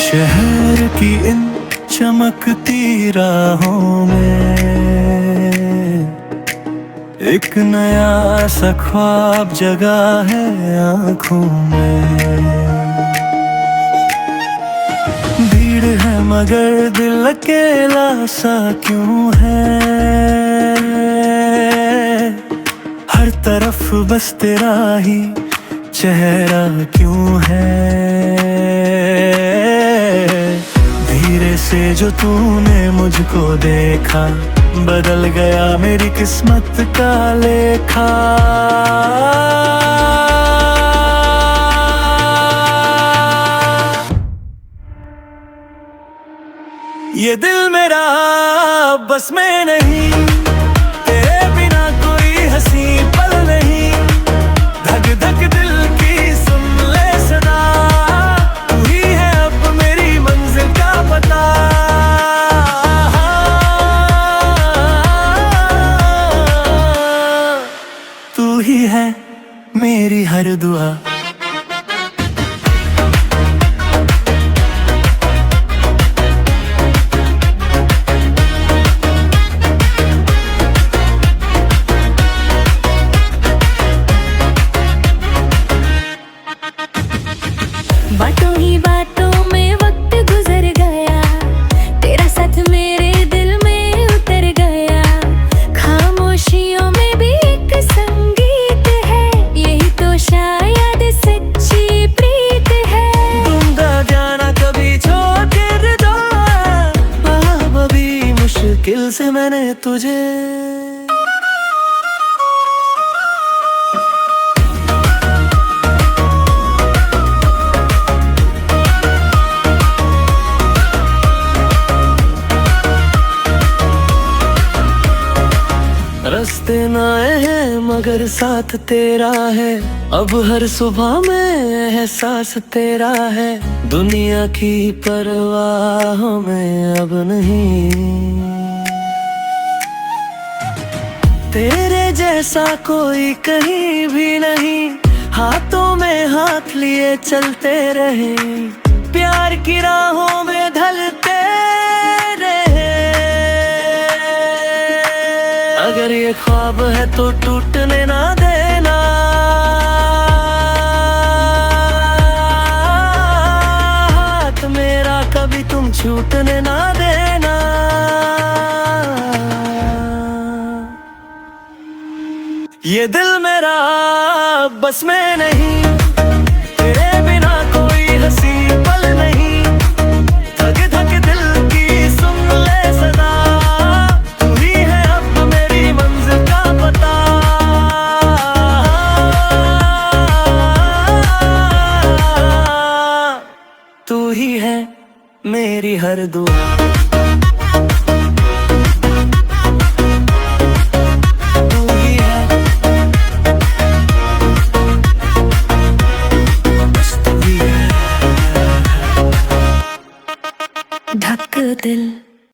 शहर की इन चमकती राहों में एक नया सा ख्वाब जगा है आँखों में। भीड़ है मगर दिल अकेला सा क्यों है, हर तरफ बस तेरा ही चेहरा क्यों है। धीरे से जो तूने मुझको देखा, बदल गया मेरी किस्मत का लेखा। ये दिल मेरा बस में नहीं, तेरे बिना कोई हंसी पल नहीं। धक धक दिल की सुन ले सदा, तू ही है अब मेरी मंजिल का पता। तू ही है मेरी हर दुआ। बातों ही बातों में वक्त गुजर गया, तेरा साथ मेरे दिल में उतर गया। खामोशियों में भी एक संगीत है, यही तो शायद सच्ची प्रीत है। दूंगा जाना कभी छोड़ कर दो, अब अभी मुश्किल से मैंने तुझे। रास्ते नए हैं मगर साथ तेरा है, अब हर सुबह में एहसास तेरा है। दुनिया की परवाहों में अब नहीं, तेरे जैसा कोई कहीं भी नहीं। हाथों में हाथ लिए चलते रहे, प्यार की राहों में ढलते रहे। अगर ये ख्वाब है तो टूटने ना देना, हाथ मेरा कभी तुम छूटने ना देना। ये दिल मेरा बस में नहीं, तेरे बिना कोई हंसी पल नहीं। धक धक दिल की सुन ले सदा, तू ही है अब मेरी मंजिल का पता। तू ही है मेरी हर दुआ।